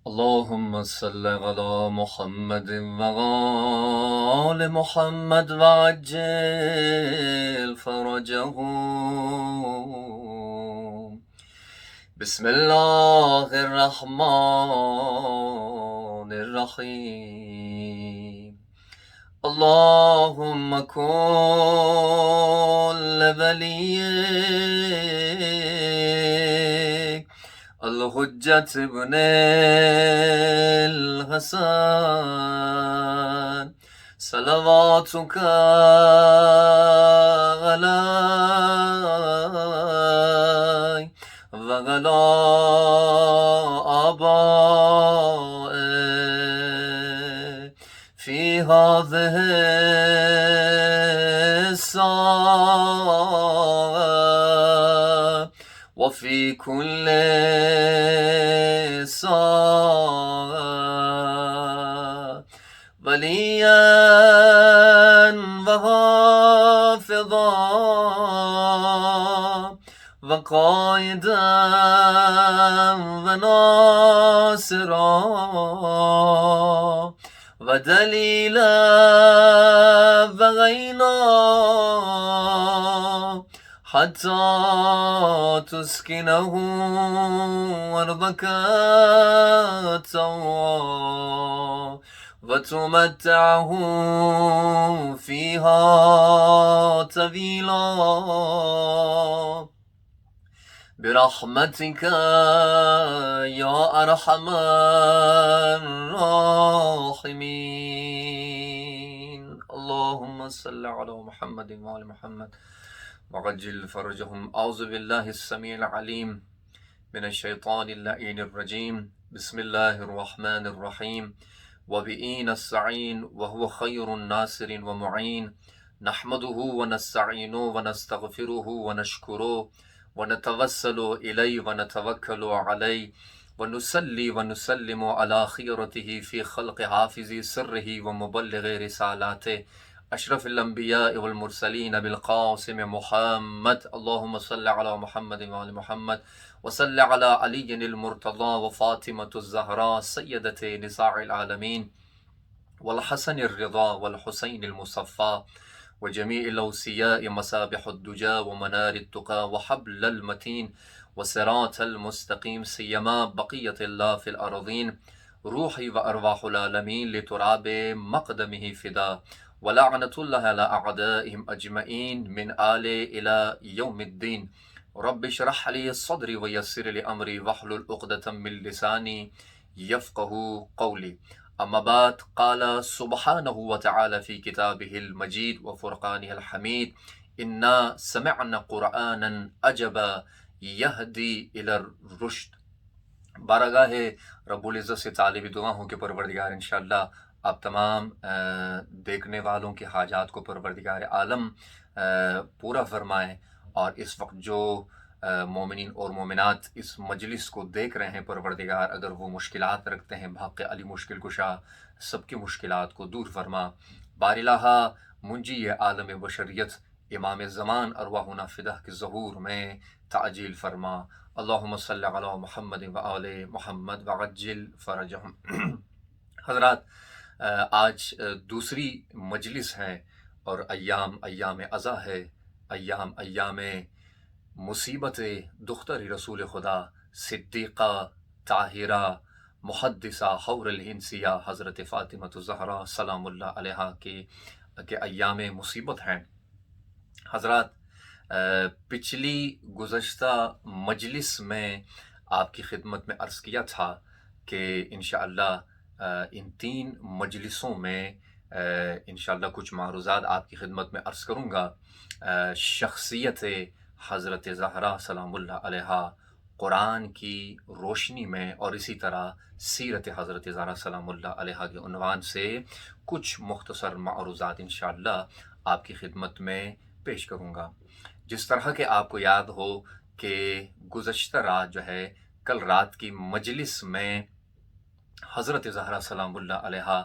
اللهم صل على محمد وآل محمد وعجل فرجهم. بسم الله الرحمن الرحيم. اللهم كن لوليك الحجة ابن الحسن صلواتك عليه وعلى آبائه في هذه الساعة وفي كل ساعة وليا وحافظا وقائدا وناصرا ودليلا وعينا حتى تسكنه أرضك طوعا وتمتعه فيها طويلا برحمتك يا أرحم الراحمين. اللهم صل على محمد وآل محمد وعجل فرجهم. أعوذ بالله السميع العليم من الشيطان اللعين الرجيم. بسم الله الرحمن الرحيم. وبه نستعين وهو خير الناصر ومعين. نحمده ونستعينه ونستغفره ونشكره ونتوسل إليه ونتوكل عليه ونصلي ونسلم على خيرته في خلق حافظ سره ومبلغ رسالاته أشرف الأنبياء والمرسلين بالقاسم محمد. اللهم صل على محمد وآل محمد وصل على علي المرتضى وفاطمة الزهراء سيدة نساء العالمين والحسن الرضا والحسين المصفى وجميع الأوصياء مصابيح الدجى ومنار التقى وحبل المتين وصراط المستقيم سيما بقية الله في الأرضين روحي وأرواح العالمين لتراب مقدمه فدا ولعنة الله على أعدائهم أجمعين من آل إلى يوم الدين. رب اشرح لي صدري ويسر لي أمري واحلل عقدة من لساني يفقه قولي. أما بعد قال سبحانه وتعالى في كتابه المجيد وفرقانه الحميد إنا سمعنا قرآنا عجبا يهدي إلى الرشد. بارگاہ رب العزت سے طالب دعا ہوں کہ پروردگار انشاءاللہ آپ تمام دیکھنے والوں کے حاجات کو پروردگار عالم پورا فرمائے. اور اس وقت جو مومنین اور مومنات اس مجلس کو دیکھ رہے ہیں پروردگار اگر وہ مشکلات رکھتے ہیں بحق علی مشکل کشا سب کی مشکلات کو دور فرما. بار الہ منجی عالم بشریت امام زمان ارواحنا فدہ کے ظہور میں تعجیل فرما. اللہم صل علی محمد وآل محمد وعجل فرجہم. حضرات آج دوسری مجلس ہے اور ایام عزا ہے، ایام مصیبت دختر رسول خدا صدیقہ طاہرہ محدثہ حور الہنسیہ حضرت فاطمہ الزہرا سلام اللہ علیہا کے ایام مصیبت ہیں. حضرات پچھلی گزشتہ مجلس میں آپ کی خدمت میں عرض کیا تھا کہ انشاءاللہ ان 3 مجلسوں میں انشاءاللہ کچھ معروضات آپ کی خدمت میں عرض کروں گا. شخصیت حضرت زہرا سلام اللہ علیہا قرآن کی روشنی میں اور اسی طرح سیرت حضرت زہرا سلام اللہ علیہا کے عنوان سے کچھ مختصر معروضات انشاءاللہ آپ کی خدمت میں پیش کروں گا. جس طرح کہ آپ کو یاد ہو کہ گزشتہ رات جو ہے کل رات کی مجلس میں حضرت زہرا سلام اللہ علیہا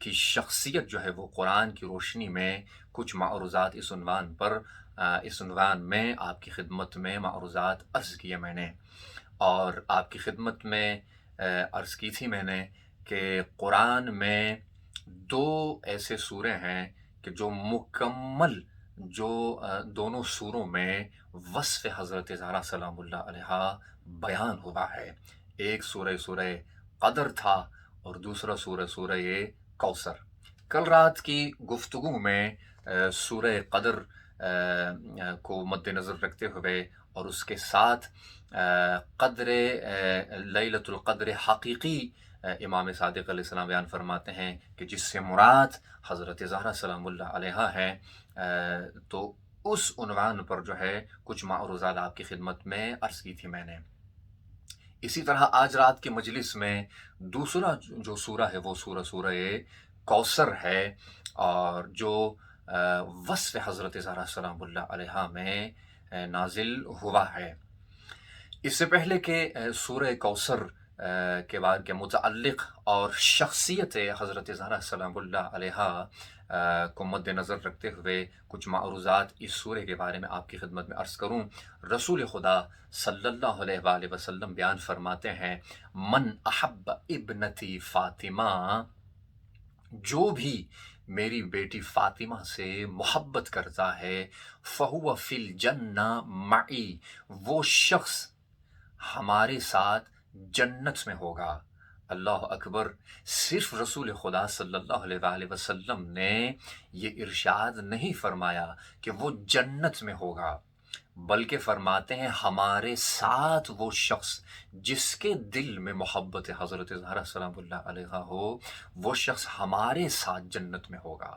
کی شخصیت جو ہے وہ قرآن کی روشنی میں کچھ معروضات اس عنوان میں آپ کی خدمت میں معروضات عرض کیے میں نے، اور آپ کی خدمت میں عرض کی تھی میں نے کہ قرآن میں 2 ایسے سورے ہیں کہ جو مکمل جو دونوں سوروں میں وصف حضرت زہرا سلام اللہ علیہا بیان ہوا ہے. ایک سورہ قدر تھا اور دوسرا سورہ کوثر. کل رات کی گفتگو میں سورہ قدر کو مد نظر رکھتے ہوئے اور اس کے ساتھ قدر لیلۃ القدر حقیقی امام صادق علیہ السلام بیان فرماتے ہیں کہ جس سے مراد حضرت زہرا سلام اللہ علیہا ہے، تو اس عنوان پر جو ہے کچھ معروضات آپ کی خدمت میں عرض کی تھی میں نے. اسی طرح آج رات کی مجلس میں دوسرا جو سورہ ہے وہ سورہ کوثر ہے، اور جو وصف حضرت زہرا سلام اللہ علیہا میں نازل ہوا ہے. اس سے پہلے کہ سورہ کوثر کے بعد کے متعلق اور شخصیت حضرت زہرا سلام اللہ علیہا کو مد نظر رکھتے ہوئے کچھ معروضات اس سورہ کے بارے میں آپ کی خدمت میں عرض کروں. رسول خدا صلی اللہ علیہ وآلہ وسلم بیان فرماتے ہیں، من احب ابنتی فاطمہ، جو بھی میری بیٹی فاطمہ سے محبت کرتا ہے، فہو فی الجنہ معی، وہ شخص ہمارے ساتھ جنت میں ہوگا. اللہ اکبر. صرف رسول خدا صلی اللہ علیہ وآلہ وسلم نے یہ ارشاد نہیں فرمایا کہ وہ جنت میں ہوگا، بلکہ فرماتے ہیں ہمارے ساتھ وہ شخص جس کے دل میں محبت حضرت زہرا سلام اللہ علیہا ہو، وہ شخص ہمارے ساتھ جنت میں ہوگا.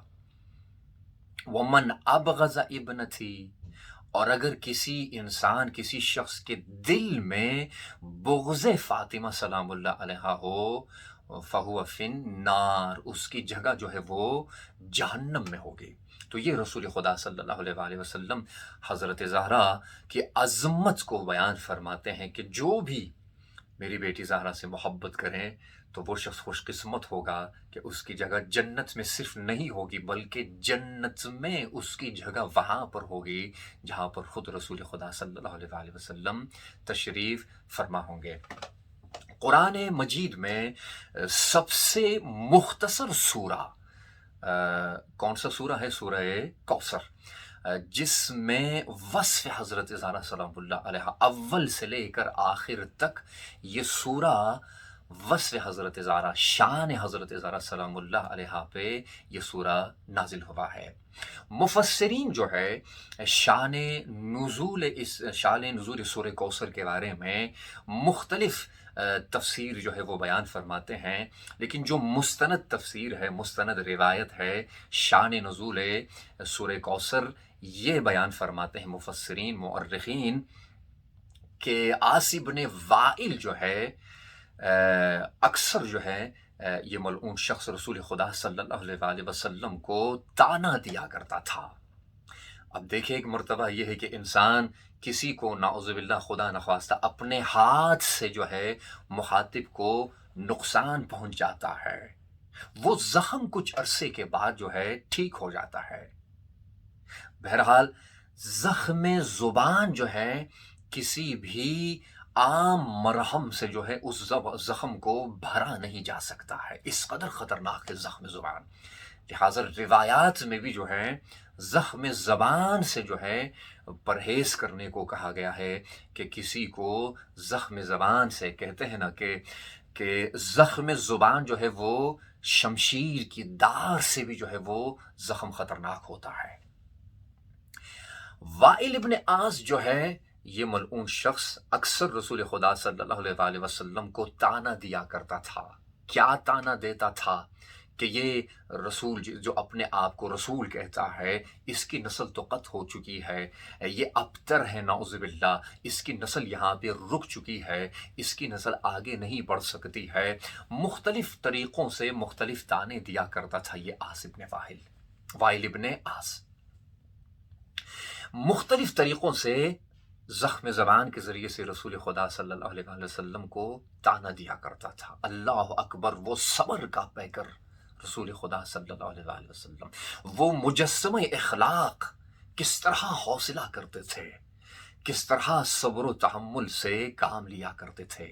ومن ابغض ابنتی، اور اگر کسی انسان کسی شخص کے دل میں بغض فاطمہ سلام اللہ علیہا ہو، فہو فی النار، اس کی جگہ جو ہے وہ جہنم میں ہوگی. تو یہ رسول خدا صلی اللہ علیہ وآلہ وسلم حضرت زہرا کی عظمت کو بیان فرماتے ہیں کہ جو بھی میری بیٹی زہرا سے محبت کریں تو وہ شخص خوش قسمت ہوگا کہ اس کی جگہ جنت میں صرف نہیں ہوگی بلکہ جنت میں اس کی جگہ وہاں پر ہوگی جہاں پر خود رسول خدا صلی اللہ علیہ وآلہ وسلم تشریف فرما ہوں گے. قرآن مجید میں سب سے مختصر سورہ کون سا سورہ ہے؟ سورہ کوثر، جس میں وصف حضرت زہرا سلام اللہ علیہ اول سے لے کر آخر تک یہ سورہ وصف حضرت زہرا، شان حضرت زہرا سلام اللہ علیہ پہ یہ سورہ نازل ہوا ہے. مفسرین جو ہے شان نزول سورہ کوثر کے بارے میں مختلف تفسیر جو ہے وہ بیان فرماتے ہیں، لیکن جو مستند تفسیر ہے، مستند روایت ہے شان نزول سورہ کوثر، یہ بیان فرماتے ہیں مفسرین مؤرخین کہ عاص بن وائل جو ہے اکثر جو ہے یہ ملعون شخص رسول خدا صلی اللہ علیہ وآلہ وسلم کو طعنہ دیا کرتا تھا. اب دیکھیں ایک مرتبہ یہ ہے کہ انسان کسی کو نعوذ باللہ خدا نخواستہ اپنے ہاتھ سے جو ہے مخاطب کو نقصان پہنچ جاتا ہے، وہ زخم کچھ عرصے کے بعد جو ہے ٹھیک ہو جاتا ہے. بہرحال زخم زبان جو ہے کسی بھی عام مرہم سے جو ہے اس زخم کو بھرا نہیں جا سکتا ہے، اس قدر خطرناک ہے زخم زبان. لہٰذا روایات میں بھی جو ہے زخم زبان سے جو ہے پرہیز کرنے کو کہا گیا ہے کہ کسی کو زخم زبان سے، کہتے ہیں نا کہ زخم زبان جو ہے وہ شمشیر کی دار سے بھی جو ہے وہ زخم خطرناک ہوتا ہے. وائل ابن عاص جو ہے یہ ملعون شخص اکثر رسول خدا صلی اللہ علیہ وآلہ وسلم کو طعنہ دیا کرتا تھا. کیا طعنہ دیتا تھا کہ یہ رسول جو اپنے آپ کو رسول کہتا ہے، اس کی نسل تو قطع ہو چکی ہے، یہ ابتر ہے نعوذ باللہ، اس کی نسل یہاں پہ رک چکی ہے، اس کی نسل آگے نہیں بڑھ سکتی ہے. مختلف طریقوں سے مختلف طعنے دیا کرتا تھا یہ عاص ابن وائل ابن عاص. مختلف طریقوں سے زخم زبان کے ذریعے سے رسول خدا صلی اللہ علیہ وآلہ وسلم کو طعنہ دیا کرتا تھا. اللہ اکبر. وہ صبر کا پیکر رسول خدا صلی اللہ علیہ وآلہ وسلم، وہ مجسمہ اخلاق کس طرح حوصلہ کرتے تھے، کس طرح صبر و تحمل سے کام لیا کرتے تھے.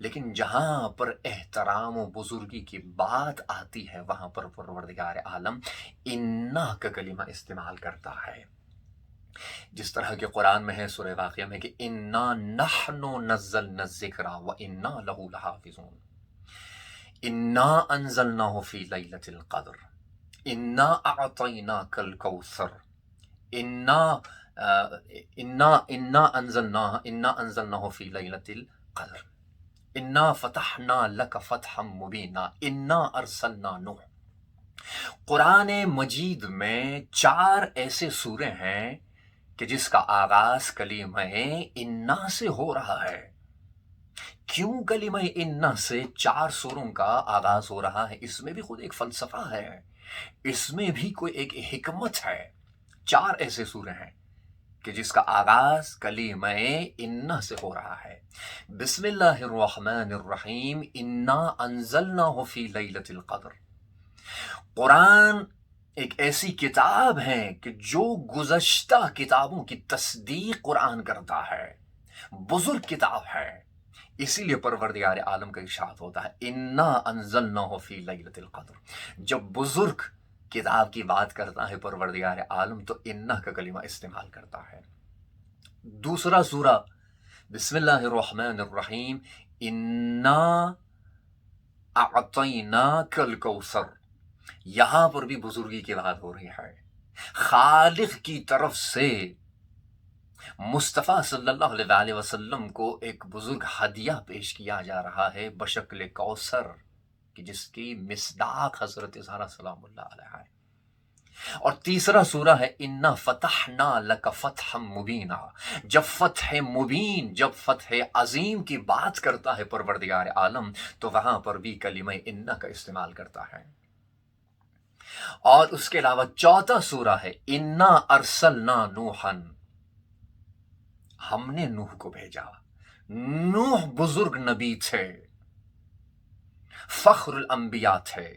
لیکن جہاں پر احترام و بزرگی کی بات آتی ہے وہاں پر پروردگار عالم انا کا کلمہ استعمال کرتا ہے. جس طرح کہ قرآن میں ہے سورہ واقعہ میں کہ انا نحن نزلنا الذکر وانا لہ لحافظون، انا انزلناہ فی لیلۃ القدر، انا اعطیناک الکوثر، انا انزلناہ فی لیلۃ القدر، انا فتحنا لک فتحا مبینا، انا ارسلنا نوح. قرآن مجید میں 4 ایسے سورے ہیں کہ جس کا آغاز کلمہ انا سے ہو رہا ہے. کیوں کلمہ انا سے 4 سوروں کا آغاز ہو رہا ہے؟ اس میں بھی خود ایک فلسفہ ہے، اس میں بھی کوئی ایک حکمت ہے. 4 ایسے سورے ہیں کہ جس کا آغاز کلمہ انا سے ہو رہا ہے. بسم اللہ الرحمن الرحیم، انا انزلناہ فی لیلۃ القدر. قرآن ایک ایسی کتاب ہے کہ جو گزشتہ کتابوں کی تصدیق قرآن کرتا ہے، بزرگ کتاب ہے. اسی لیے پروردگار عالم کا ارشاد ہوتا ہے انا انزلناہ فی لیلۃ القدر. جب بزرگ کتاب کی بات کرتا ہے پروردگار عالم تو انا کا کلمہ استعمال کرتا ہے. دوسرا سورہ بسم اللہ الرحمن الرحیم، انا اعطیناک الکوثر. یہاں پر بھی بزرگی کی بات ہو رہی ہے. خالق کی طرف سے مصطفیٰ صلی اللہ علیہ وسلم کو ایک بزرگ ہدیہ پیش کیا جا رہا ہے بشکل کوثر، کہ جس کی مصداق حضرت زہرا سلام اللہ علیہ ہے. اور تیسرا سورہ ہے انا فتحنا لک فتحا مبینا. جب فتح مبین، جب فتح عظیم کی بات کرتا ہے پروردگار عالم تو وہاں پر بھی کلمہ انا کا استعمال کرتا ہے. اور اس کے علاوہ چوتھا سورہ ہے انا ارسلنا نوحا، ہم نے نوح کو بھیجا. نوح بزرگ نبی تھے، فخر الانبیاء تھے.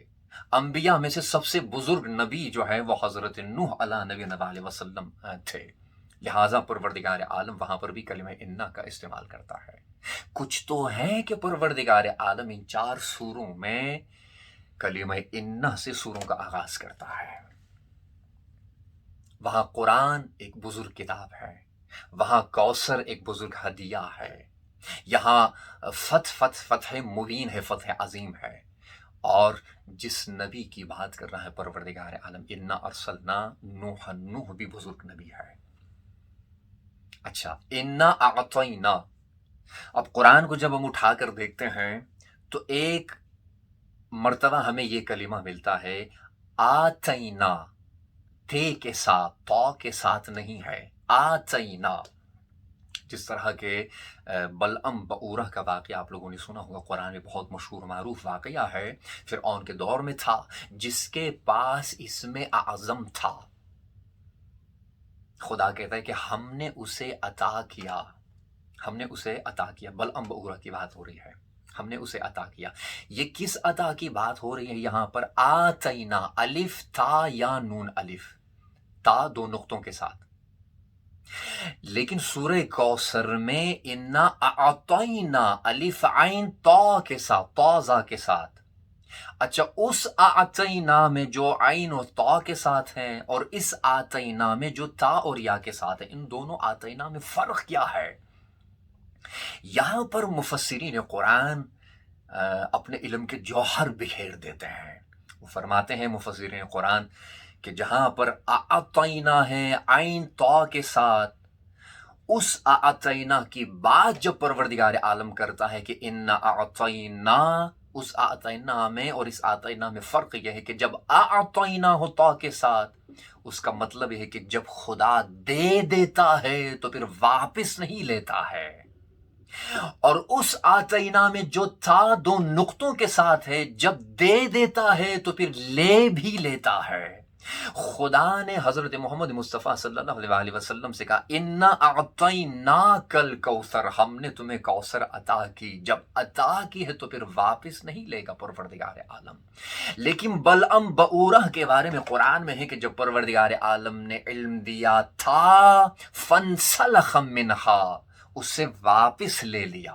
انبیاء میں سے سب سے بزرگ نبی جو ہے وہ حضرت نوح علیہ نبی علیہ وسلم تھے. لہٰذا پروردگار عالم وہاں پر بھی کلمہ انا کا استعمال کرتا ہے. کچھ تو ہے کہ پروردگار عالم ان 4 سوروں میں کلمہ انا سے سوروں کا آغاز کرتا ہے. وہاں قرآن ایک بزرگ کتاب ہے، وہاں کوثر ایک بزرگ ہدیہ ہے، یہاں فتح مبین ہے، فتح عظیم ہے. اور جس نبی کی بات کر رہا ہے پروردگار عالم انا ارسلنا نوحا، نوح بھی بزرگ نبی ہے. اچھا، انا اعطینا. اب قرآن کو جب ہم اٹھا کر دیکھتے ہیں تو ایک مرتبہ ہمیں یہ کلمہ ملتا ہے آتینا، تے کے ساتھ، تو کے ساتھ نہیں ہے، آتینا. جس طرح کے بلعم بعورہ کا واقعہ آپ لوگوں نے سنا ہوگا، قرآن میں بہت مشہور معروف واقعہ ہے. فرعون کے دور میں تھا، جس کے پاس اسم اعظم تھا. خدا کہتا ہے کہ ہم نے اسے عطا کیا، ہم نے اسے عطا کیا. بلعم بعورہ کی بات ہو رہی ہے، ہم نے اسے عطا کیا. یہ کس عطا کی بات ہو رہی ہے یہاں پر؟ آتینا، الف تا یا نون الف، تا 2 نقطوں کے ساتھ. لیکن سورہ کوثر میں انا اعطینا، الف عین تا کے ساتھ، تا کے ساتھ. اچھا، اس اعطینا میں جو عین اور تا کے ساتھ ہیں اور اس آتینا میں جو تا اور یا کے ساتھ ہیں، ان دونوں آتینا میں فرق کیا ہے؟ یہاں پر مفسرین قرآن اپنے علم کے جوہر بکھیر دیتے ہیں. وہ فرماتے ہیں مفسرین قرآن کہ جہاں پر اعطینا ہے عین تا کے ساتھ، اس اعطینا کی بات جب پروردگار عالم کرتا ہے کہ انا اعطینا، اس اعطینا میں اور اس اعطینا میں فرق یہ ہے کہ جب اعطینا ہو تا کے ساتھ، اس کا مطلب یہ ہے کہ جب خدا دے دیتا ہے تو پھر واپس نہیں لیتا ہے. اور اس آتینا میں جو تھا 2 نقطوں کے ساتھ ہے، جب دے دیتا ہے تو پھر لے بھی لیتا ہے. خدا نے حضرت محمد مصطفیٰ صلی اللہ علیہ وسلم سے کہا انا اعطیناک الکوثر، ہم نے تمہیں کوثر عطا کی. جب عطا کی ہے تو پھر واپس نہیں لے گا پروردگار عالم. لیکن بلعم بعورہ کے بارے میں قرآن میں ہے کہ جب پروردگار عالم نے علم دیا تھا فانسلخ منہا، اسے واپس لے لیا.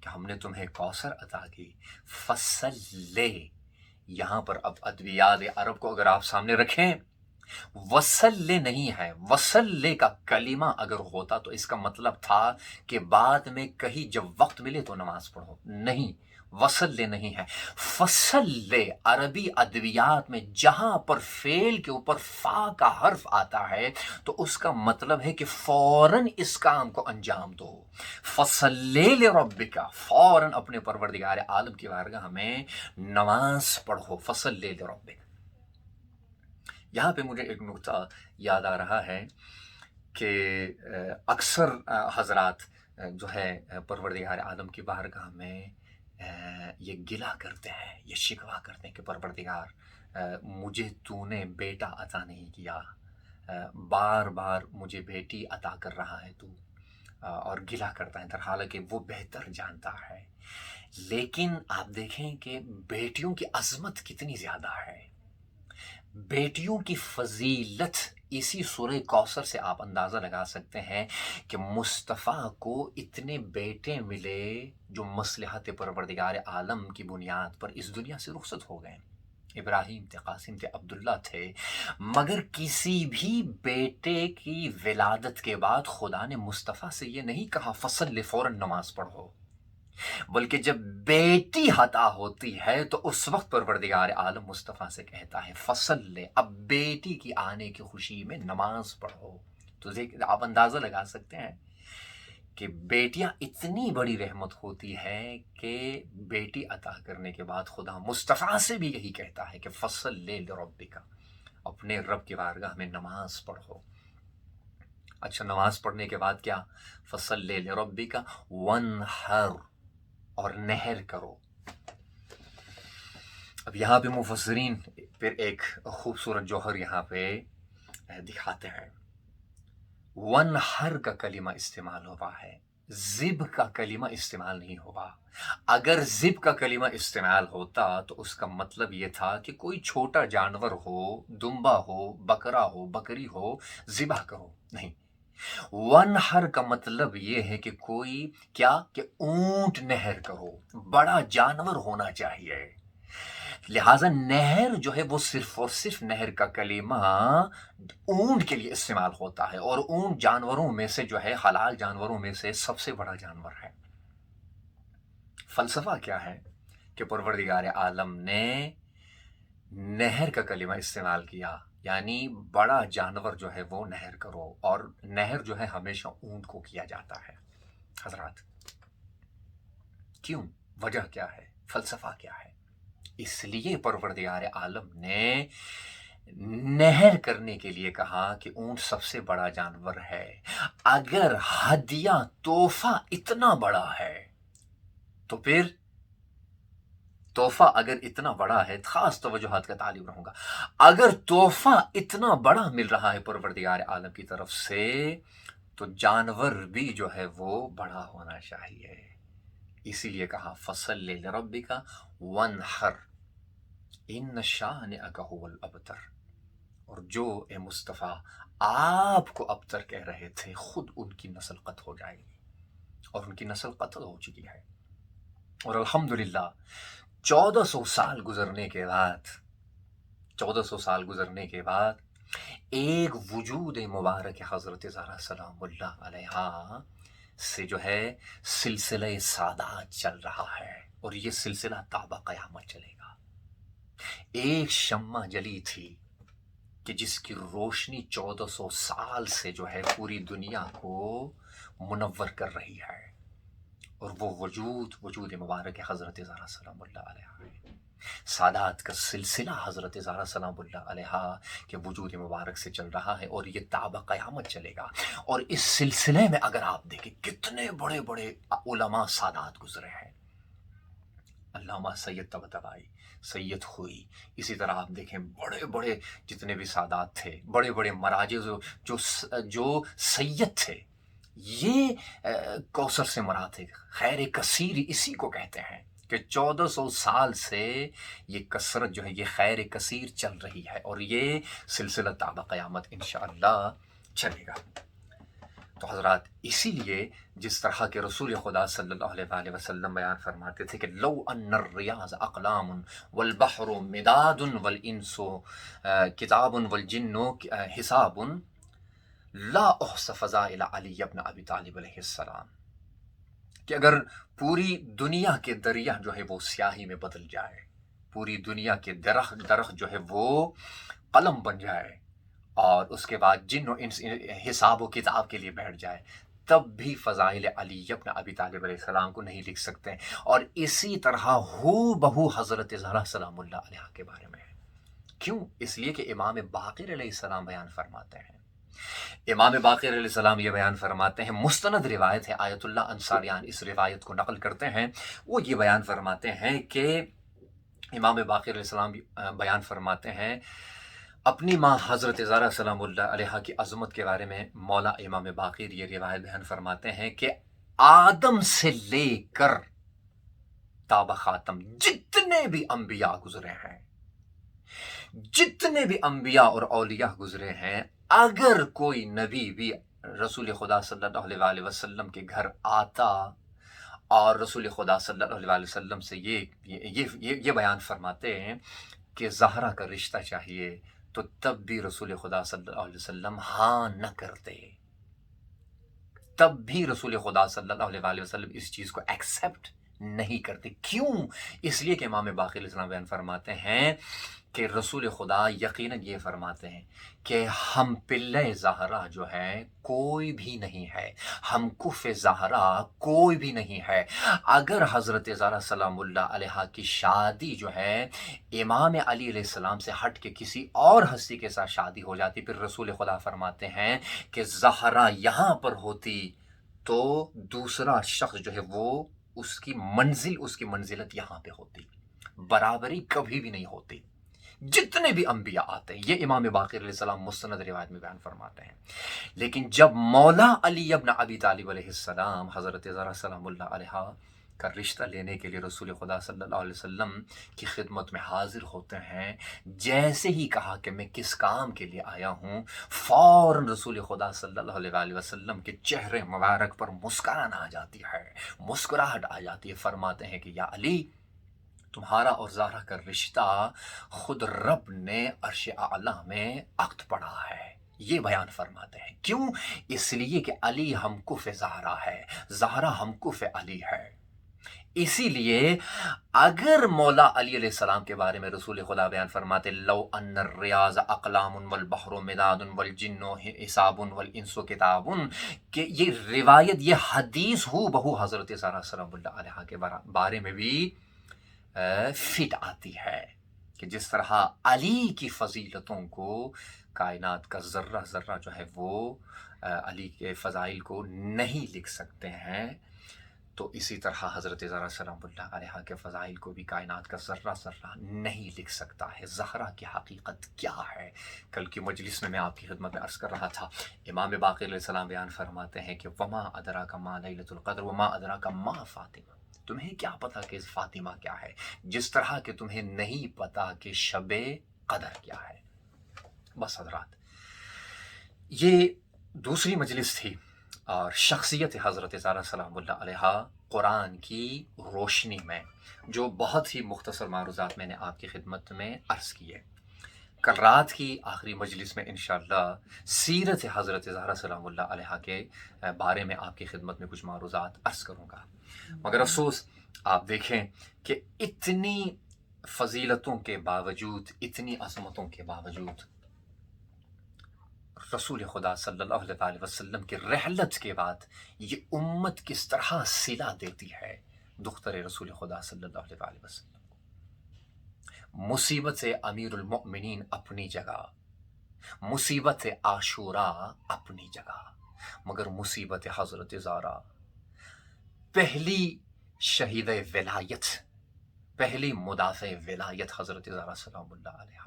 کہ ہم نے تمہیں کوثر عطا کی، فصلے، یہاں پر اب ادویات عرب کو اگر آپ سامنے رکھیں، وصلے نہیں ہے، وصلے کا کلمہ اگر ہوتا تو اس کا مطلب تھا کہ بعد میں کہیں جب وقت ملے تو نماز پڑھو، نہیں، وصلے نہیں ہے، فصلے عربی ادویات میں جہاں پر فعل کے اوپر فا کا حرف آتا ہے تو اس کا مطلب ہے کہ فوراً اس کام کو انجام دو، فصلے لربک، فوراً اپنے پروردگار عالم کی بارگاہ میں نماز پڑھو، فصلے لربک۔ یہاں پہ مجھے ایک نقطہ یاد آ رہا ہے کہ اکثر حضرات جو ہے پروردگار عالم کی بارگاہ میں یہ گلہ کرتے ہیں، یہ شکوہ کرتے ہیں کہ پروردگار مجھے تو نے بیٹا عطا نہیں کیا، بار بار مجھے بیٹی عطا کر رہا ہے تو، اور گلہ کرتا ہے، در حالانکہ وہ بہتر جانتا ہے۔ لیکن آپ دیکھیں کہ بیٹیوں کی عظمت کتنی زیادہ ہے، بیٹیوں کی فضیلت اسی سورہ کوثر سے آپ اندازہ لگا سکتے ہیں کہ مصطفیٰ کو اتنے بیٹے ملے جو مصلحت پروردگار عالم کی بنیاد پر اس دنیا سے رخصت ہو گئے، ابراہیم تھے، قاسم تھے، عبداللہ تھے، مگر کسی بھی بیٹے کی ولادت کے بعد خدا نے مصطفیٰ سے یہ نہیں کہا فصل فوراً نماز پڑھو، بلکہ جب بیٹی عطا ہوتی ہے تو اس وقت پروردگار عالم مصطفیٰ سے کہتا ہے فصل لے، اب بیٹی کی آنے کی خوشی میں نماز پڑھو۔ تو آپ اندازہ لگا سکتے ہیں کہ بیٹیاں اتنی بڑی رحمت ہوتی ہے کہ بیٹی عطا کرنے کے بعد خدا مصطفیٰ سے بھی یہی کہتا ہے کہ فصل لے لربک، اپنے رب کی بارگاہ میں نماز پڑھو۔ اچھا، نماز پڑھنے کے بعد کیا؟ فصل لے لربک وانحر، اور نہر کرو۔ اب یہاں پہ مفسرین پھر ایک خوبصورت جوہر یہاں پہ دکھاتے ہیں، ونحر کا کلمہ استعمال ہوا ہے، ذب کا کلمہ استعمال نہیں ہوا۔ اگر ذب کا کلمہ استعمال ہوتا تو اس کا مطلب یہ تھا کہ کوئی چھوٹا جانور ہو، دمبا ہو، بکرا ہو، بکری ہو، ذبح کرو، نہیں، ونحر کا مطلب یہ ہے کہ کوئی کیا، کہ اونٹ نہر کرو، بڑا جانور ہونا چاہیے۔ لہٰذا نہر جو ہے وہ صرف اور صرف نہر کا کلمہ اونٹ کے لیے استعمال ہوتا ہے، اور اونٹ جانوروں میں سے جو ہے حلال جانوروں میں سے سب سے بڑا جانور ہے۔ فلسفہ کیا ہے کہ پروردگار عالم نے نہر کا کلمہ استعمال کیا، یعنی بڑا جانور جو ہے وہ نہر کرو، اور نہر جو ہے ہمیشہ اونٹ کو کیا جاتا ہے۔ حضرات کیوں؟ وجہ کیا ہے؟ فلسفہ کیا ہے؟ اس لیے پروردگار عالم نے نہر کرنے کے لیے کہا کہ اونٹ سب سے بڑا جانور ہے۔ اگر ہدیہ تحفہ اتنا بڑا ہے تو پھر تحفہ اگر اتنا بڑا ہے، خاص توجہات کا تعلیم رہوں گا، اگر تحفہ اتنا بڑا مل رہا ہے پروردگار عالم کی طرف سے تو جانور بھی جو ہے وہ بڑا ہونا چاہیے۔ اسی لیے کہا فصل لربک وانحر ان شانئک هو الابتر، اور جو اے مصطفیٰ آپ کو ابتر کہہ رہے تھے، خود ان کی نسل قطع ہو جائے گی، اور ان کی نسل قطع ہو چکی ہے۔ اور الحمدللہ 1400 سال گزرنے کے بعد 1400 سال گزرنے کے بعد ایک وجود مبارک حضرت زہرا سلام اللہ علیہا سے جو ہے سلسلہ سادات چل رہا ہے، اور یہ سلسلہ تا قیامت چلے گا۔ ایک شمع جلی تھی کہ جس کی روشنی 1400 سال سے جو ہے پوری دنیا کو منور کر رہی ہے، اور وہ وجود مبارک حضرت زہرا سلام اللہ علیہا ہے۔ سادات کا سلسلہ حضرت زہرا سلام اللہ علیہا کے وجود مبارک سے چل رہا ہے، اور یہ تا قیامت چلے گا۔ اور اس سلسلے میں اگر آپ دیکھیں کتنے بڑے بڑے علماء سادات گزرے ہیں، علامہ سید طباطبائی، سید خوئی، اسی طرح آپ دیکھیں بڑے بڑے جتنے بھی سادات تھے، بڑے بڑے مراجع جو سید تھے، یہ کوثر سے مراد ہے، خیر کثیر اسی کو کہتے ہیں کہ 1400 سال سے یہ کثرت جو ہے، یہ خیر کثیر چل رہی ہے، اور یہ سلسلہ تا قیامت انشاءاللہ چلے گا۔ تو حضرات اسی لیے جس طرح کے رسول خدا صلی اللہ علیہ وسلم بیان فرماتے تھے کہ لو ان الریاض اقلام والبحر مداد والانس کتاب والجن حساب لا احصى فضائل علی ابن ابی طالب علیہ السلام، کہ اگر پوری دنیا کے دریا جو ہے وہ سیاہی میں بدل جائے، پوری دنیا کے درخت جو ہے وہ قلم بن جائے، اور اس کے بعد جن و انس حساب و کتاب کے لیے بیٹھ جائے، تب بھی فضائل علی ابن ابی طالب علیہ السلام کو نہیں لکھ سکتے۔ اور اسی طرح ہو بہو حضرت زہرا سلام اللہ علیہ کے بارے میں ہے۔ کیوں؟ اس لیے کہ امام باقر علیہ السلام بیان فرماتے ہیں، امام باقر علیہ السلام یہ بیان فرماتے ہیں، مستند روایت ہے، آیت اللہ انصاریان اس روایت کو نقل کرتے ہیں، وہ یہ بیان فرماتے ہیں کہ امام باقر علیہ السلام بیان فرماتے ہیں اپنی ماں حضرت زہرا سلام اللہ علیہ کی عظمت کے بارے میں، مولا امام باقر یہ روایت بیان فرماتے ہیں کہ آدم سے لے کر تاب خاتم جتنے بھی انبیاء گزرے ہیں، جتنے بھی انبیاء اور اولیاء گزرے ہیں، اگر کوئی نبی بھی رسول خدا صلی اللہ علیہ وسلم کے گھر آتا اور رسول خدا صلی اللہ علیہ وسلم سے یہ بیان فرماتے ہیں کہ زہرا کا رشتہ چاہیے، تو تب بھی رسول خدا صلی اللہ علیہ وسلم ہاں نہ کرتے، تب بھی رسول خدا صلی اللہ علیہ وسلم اس چیز کو ایکسیپٹ نہیں کرتے۔ کیوں؟ اس لیے کہ امام باقر علیہ السلام بیان فرماتے ہیں کہ رسول خدا یقیناً یہ فرماتے ہیں کہ ہم پلے زہرا جو ہے کوئی بھی نہیں ہے، ہم کف زہرا کوئی بھی نہیں ہے۔ اگر حضرت زہرا سلام اللہ علیہ کی شادی جو ہے امام علی علیہ السلام سے ہٹ کے کسی اور ہستی کے ساتھ شادی ہو جاتی، پھر رسول خدا فرماتے ہیں کہ زہرا یہاں پر ہوتی تو دوسرا شخص جو ہے وہ اس کی منزلت یہاں پہ ہوتی، برابری کبھی بھی نہیں ہوتی، جتنے بھی انبیاء آتے ہیں۔ یہ امام باقر علیہ السلام مستند روایت میں بیان فرماتے ہیں۔ لیکن جب مولا علی ابن ابی طالب علیہ السلام حضرت زہرا سلام اللہ علیہ کا رشتہ لینے کے لیے رسول خدا صلی اللہ علیہ وسلم کی خدمت میں حاضر ہوتے ہیں، جیسے ہی کہا کہ میں کس کام کے لیے آیا ہوں، فوراً رسول خدا صلی اللہ علیہ وسلم کے چہرے مبارک پر مسکان آ جاتی ہے، مسکراہٹ آ جاتی ہے۔ فرماتے ہیں کہ یا علی، تمہارا اور زہرا کا رشتہ خود رب نے عرش اعلیٰ میں عقد پڑھا ہے، یہ بیان فرماتے ہیں۔ کیوں؟ اس لیے کہ علی ہم کف زہرا ہے، زہرا ہم کف علی ہے۔ اسی لیے اگر مولا علی علیہ السلام کے بارے میں رسول خدا بیان فرماتے لو ان الریاض اقلام والبحر مداد والجن حساب والانس کتاب، کہ یہ روایت، یہ حدیث ہو بہو حضرت زہرا سلام اللہ علیہ کے بارے میں بھی فٹ آتی ہے، کہ جس طرح علی کی فضیلتوں کو کائنات کا ذرہ ذرہ جو ہے وہ علی کے فضائل کو نہیں لکھ سکتے ہیں، تو اسی طرح حضرت زہرا سلام اللہ علیہ کے فضائل کو بھی کائنات کا ذرہ ذرہ نہیں لکھ سکتا ہے۔ زہرا کی حقیقت کیا ہے؟ کل کی مجلس میں آپ کی خدمت میں عرض کر رہا تھا، امام باقر علیہ السلام بیان فرماتے ہیں کہ وما ادراک ما لیلۃ القدر وما ادراک ما فاطمہ، تمہیں کیا پتا کہ فاطمہ کیا ہے، جس طرح کہ تمہیں نہیں پتا کہ شب قدر کیا ہے۔ بس حضرات، یہ دوسری مجلس تھی، اور شخصیت حضرت زہرا سلام اللہ علیہ قرآن کی روشنی میں جو بہت ہی مختصر معروضات میں نے آپ کی خدمت میں عرض کیے۔ کل رات کی آخری مجلس میں انشاءاللہ سیرت حضرت زہرا سلام اللہ علیہ کے بارے میں آپ کی خدمت میں کچھ معروضات عرض کروں گا، مگر افسوس آپ دیکھیں کہ اتنی فضیلتوں کے باوجود، اتنی عظمتوں کے باوجود، رسول خدا صلی اللہ علیہ وسلم کی رحلت کے بعد یہ امت کس طرح صلہ دیتی ہے دختر رسول خدا صلی اللہ علیہ وسلم۔ مصیبت امیر المؤمنین اپنی جگہ، مصیبت عاشوراء اپنی جگہ، مگر مصیبت حضرت زہرا، پہلی شہید ولایت، پہلی مدافع ولایت حضرت زہرا سلام اللہ علیہ،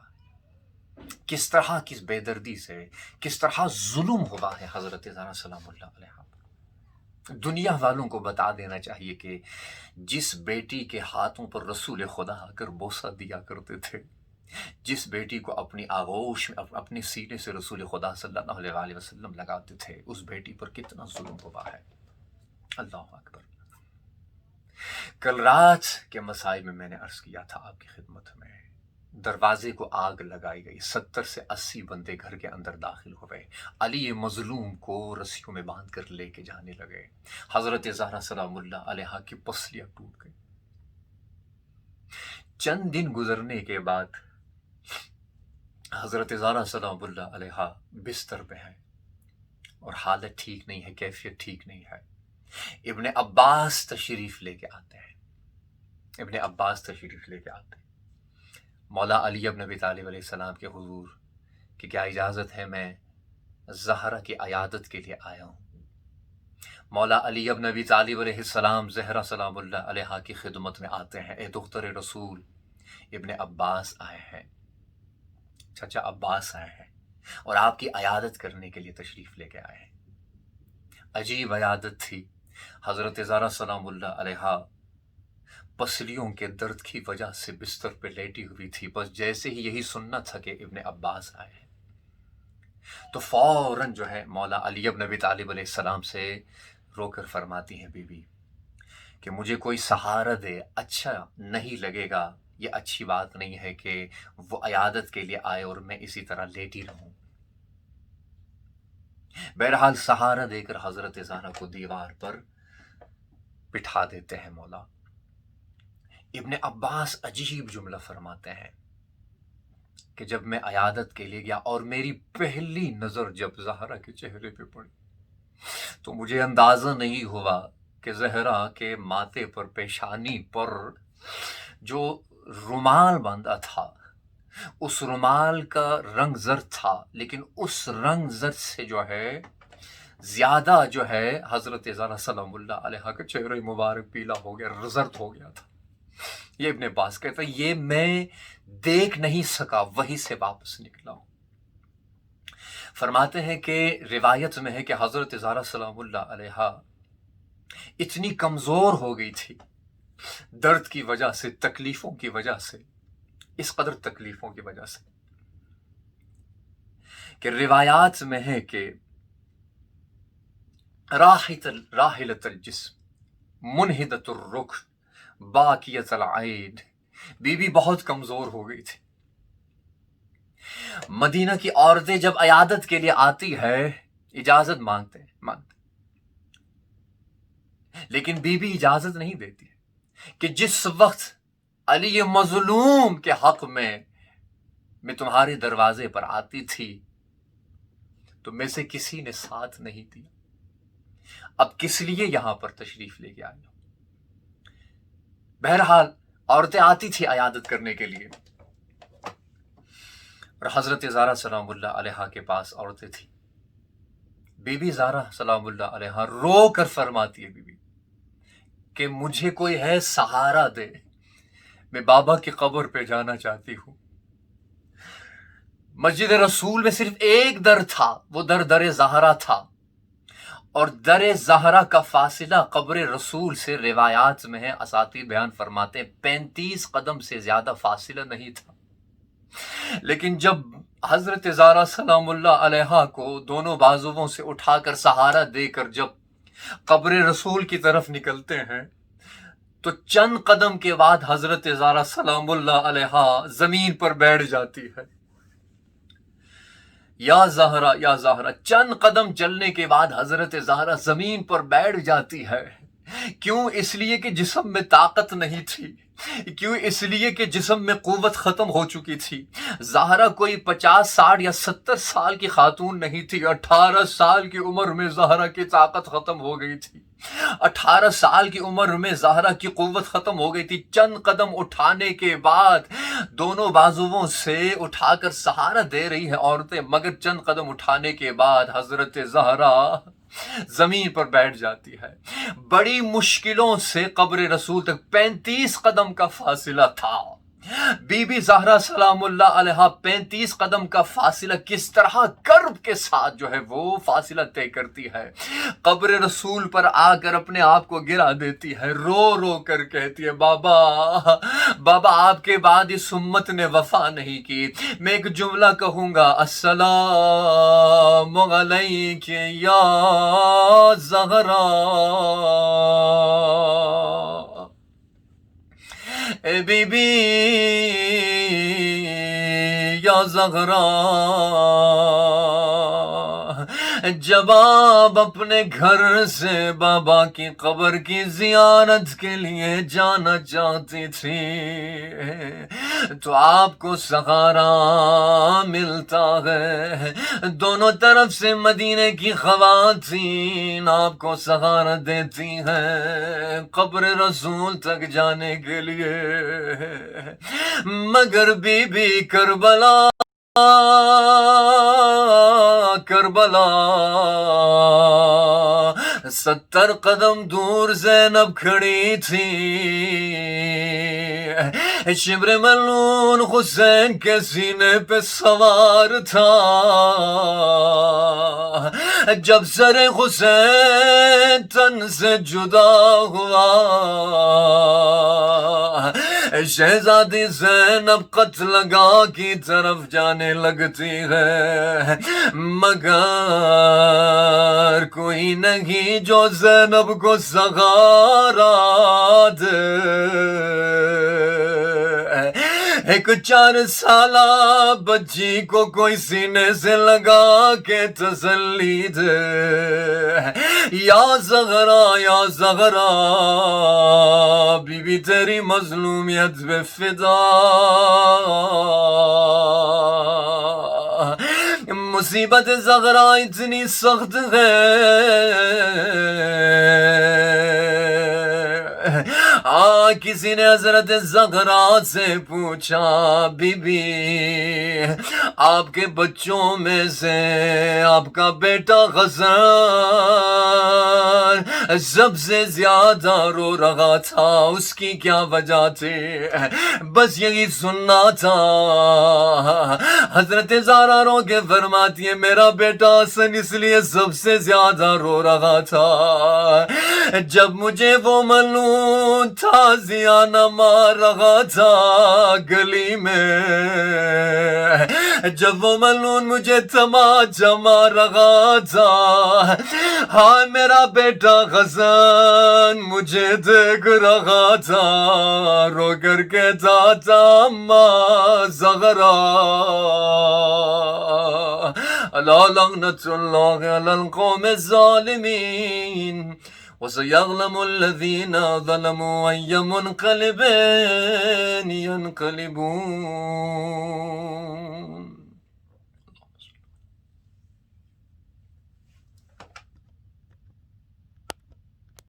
کس طرح کس بے دردی سے، کس طرح ظلم ہوا ہے حضرت زہرا سلام اللہ علیہ۔ دنیا والوں کو بتا دینا چاہیے کہ جس بیٹی کے ہاتھوں پر رسول خدا آ کر بوسہ دیا کرتے تھے، جس بیٹی کو اپنی آغوش میں اپنے سینے سے رسول خدا صلی اللہ علیہ وسلم لگاتے تھے، اس بیٹی پر کتنا ظلم ہوا ہے۔ اللہ اکبر۔ کل رات کے مسائل میں نے عرض کیا تھا آپ کی خدمت میں، دروازے کو آگ لگائی گئی، 70 سے 80 بندے گھر کے اندر داخل ہوئے، علی مظلوم کو رسیوں میں باندھ کر لے کے جانے لگے، حضرت زہرا سلام اللہ علیہا کی پسلیاں ٹوٹ گئی۔ چند دن گزرنے کے بعد حضرت زہرا سلام اللہ علیہا بستر پہ ہیں اور حالت ٹھیک نہیں ہے، کیفیت ٹھیک نہیں ہے۔ ابن عباس تشریف لے کے آتے ہیں، ابن عباس تشریف لے کے آتے ہیں مولا علی بن ابی طالب علیہ السلام کے حضور کہ کیا اجازت ہے، میں زہرا کی عیادت کے لیے آیا ہوں۔ مولا علی بن ابی طالب علیہ السلام زہرا سلام اللہ علیہا کی خدمت میں آتے ہیں، اے دختر رسول، ابن عباس آئے ہیں، چچا عباس آئے ہیں اور آپ کی عیادت کرنے کے لیے تشریف لے کے آئے ہیں۔ عجیب عیادت تھی، حضرت زہرا سلام اللہ علیہا پسلیوں کے درد کی وجہ سے بستر پہ لیٹی ہوئی تھی، بس جیسے ہی یہی سننا تھا کہ ابن عباس آئے ہیں تو فوراً جو ہے مولا علی بن ابی طالب علیہ السلام سے رو کر فرماتی ہیں بی بی کہ مجھے کوئی سہارا دے، اچھا نہیں لگے گا، یہ اچھی بات نہیں ہے کہ وہ عیادت کے لیے آئے اور میں اسی طرح لیٹی رہوں۔ بہرحال سہارا دے کر حضرت زہرا کو دیوار پر بٹھا دیتے ہیں مولا۔ ابن عباس عجیب جملہ فرماتے ہیں کہ جب میں عیادت کے لیے گیا اور میری پہلی نظر جب زہرا کے چہرے پہ پڑی تو مجھے اندازہ نہیں ہوا کہ زہرا کے ماتھے پر، پیشانی پر جو رومال باندھا تھا، اس رومال کا رنگ زرد تھا، لیکن اس رنگ زرد سے جو ہے زیادہ جو ہے حضرت زہرا سلام اللہ علیہ کا چہرہ مبارک پیلا ہو گیا، زرد ہو گیا تھا۔ یہ ابن عباس کہتا ہے یہ میں دیکھ نہیں سکا، وہیں سے واپس نکلا ہوں۔ فرماتے ہیں کہ روایت میں ہے کہ حضرت زہرا سلام اللہ علیہ اتنی کمزور ہو گئی تھی درد کی وجہ سے، تکلیفوں کی وجہ سے، اس قدر تکلیفوں کی وجہ سے کہ روایات میں ہے کہ راحلت الجسم منہدت الرخ باقیت العین، بی بی بہت کمزور ہو گئی تھی۔ مدینہ کی عورتیں جب عیادت کے لیے آتی ہے اجازت مانگتے لیکن بی بی اجازت نہیں دیتی کہ جس وقت علی مظلوم کے حق میں تمہارے دروازے پر آتی تھی تو میں سے کسی نے ساتھ نہیں دیا، اب کس لیے یہاں پر تشریف لے کے آئی ہو۔ بہرحال عورتیں آتی تھی عیادت کرنے کے لیے اور حضرت زہرا سلام اللہ علیہا کے پاس عورتیں تھیں۔ بی بی زہرا سلام اللہ علیہا رو کر فرماتی ہے بی بی کہ مجھے کوئی ہے سہارا دے، میں بابا کی قبر پہ جانا چاہتی ہوں۔ مسجد رسول میں صرف ایک در تھا، وہ در زہرا تھا، اور در زہرا کا فاصلہ قبر رسول سے روایات میں ہے، اساتید بیان فرماتے ہیں 35 قدم سے زیادہ فاصلہ نہیں تھا۔ لیکن جب حضرت زہرا سلام اللہ علیہا کو دونوں بازوؤں سے اٹھا کر سہارا دے کر جب قبر رسول کی طرف نکلتے ہیں تو چند قدم کے بعد حضرت زہرا سلام اللہ علیہا زمین پر بیٹھ جاتی ہے۔ یا زہرا یا زہرا، چند قدم چلنے کے بعد حضرت زہرا زمین پر بیٹھ جاتی ہے۔ کیوں؟ اس لیے کہ جسم میں طاقت نہیں تھی، کیوں؟ اس لیے کہ جسم میں قوت ختم ہو چکی تھی۔ زہرا کوئی 50 60 یا 70 سال کی خاتون نہیں تھی، 18 سال کی عمر میں زہرا کی طاقت ختم ہو گئی تھی، 18 سال کی عمر میں زہرا کی قوت ختم ہو گئی تھی۔ چند قدم اٹھانے کے بعد دونوں بازوؤں سے اٹھا کر سہارا دے رہی ہے عورتیں، مگر چند قدم اٹھانے کے بعد حضرت زہرا زمین پر بیٹھ جاتی ہے۔ بڑی مشکلوں سے قبر رسول تک 35 قدم کا فاصلہ تھا، بی بی زہرا سلام اللہ علیہ 35 قدم کا فاصلہ کس طرح کرب کے ساتھ جو ہے وہ فاصلہ طے کرتی ہے، قبر رسول پر آ کر اپنے آپ کو گرا دیتی ہے، رو رو کر کہتی ہے بابا بابا آپ کے بعد اس امت نے وفا نہیں کی، میں ایک جملہ کہوں گا، السلام علیک یا زہرا، اے بی بی یا زہرا، جب آپ اپنے گھر سے بابا کی قبر کی زیارت کے لیے جانا چاہتی تھی تو آپ کو سہارا ملتا ہے، دونوں طرف سے مدینے کی خواتین آپ کو سہارا دیتی ہیں قبر رسول تک جانے کے لیے، مگر بی بی کربلا کربلا 70 قدم دور زینب کھڑی تھی، شبر ملعون حسین کے سینے پہ سوار تھا، جب سر حسین تن سے جدا ہوا شہزادی زینب قتل گاہ کی طرف جانے لگتی ہے، مگر کوئی نہیں جو زینب کو سہارا دے، ایک 4 سالہ بچی کو کوئی سینے سے لگا کے تسلی دے، یا زہرا بی بی تیری مظلومیت پہ فدا، مصیبت زہرا اتنی سخت ہے، کسی نے حضرت زہرا سے پوچھا بی بی آپ کے بچوں میں سے آپ کا بیٹا حسن سب سے زیادہ رو رہا تھا، اس کی کیا وجہ تھی؟ بس یہی سننا تھا۔ حضرت زہرا رو کے فرماتی ہے میرا بیٹا حسن اس لیے سب سے زیادہ رو رہا تھا جب مجھے وہ ملعون تازیانہ مار رہا تھا گلی میں، جب وہ ملعون مجھے تماچا مار رہا تھا، ہاں میرا بیٹا حسن مجھے دیکھ رہا تھا، رو کر کہتا تھا اماں زہرا الا لعنت اللہ علی القوم الظالمین وَسَيَعْلَمُ الَّذِينَ ظَلَمُوا أَيَّ مُنْقَلِبٍ يَنْقَلِبُونَ۔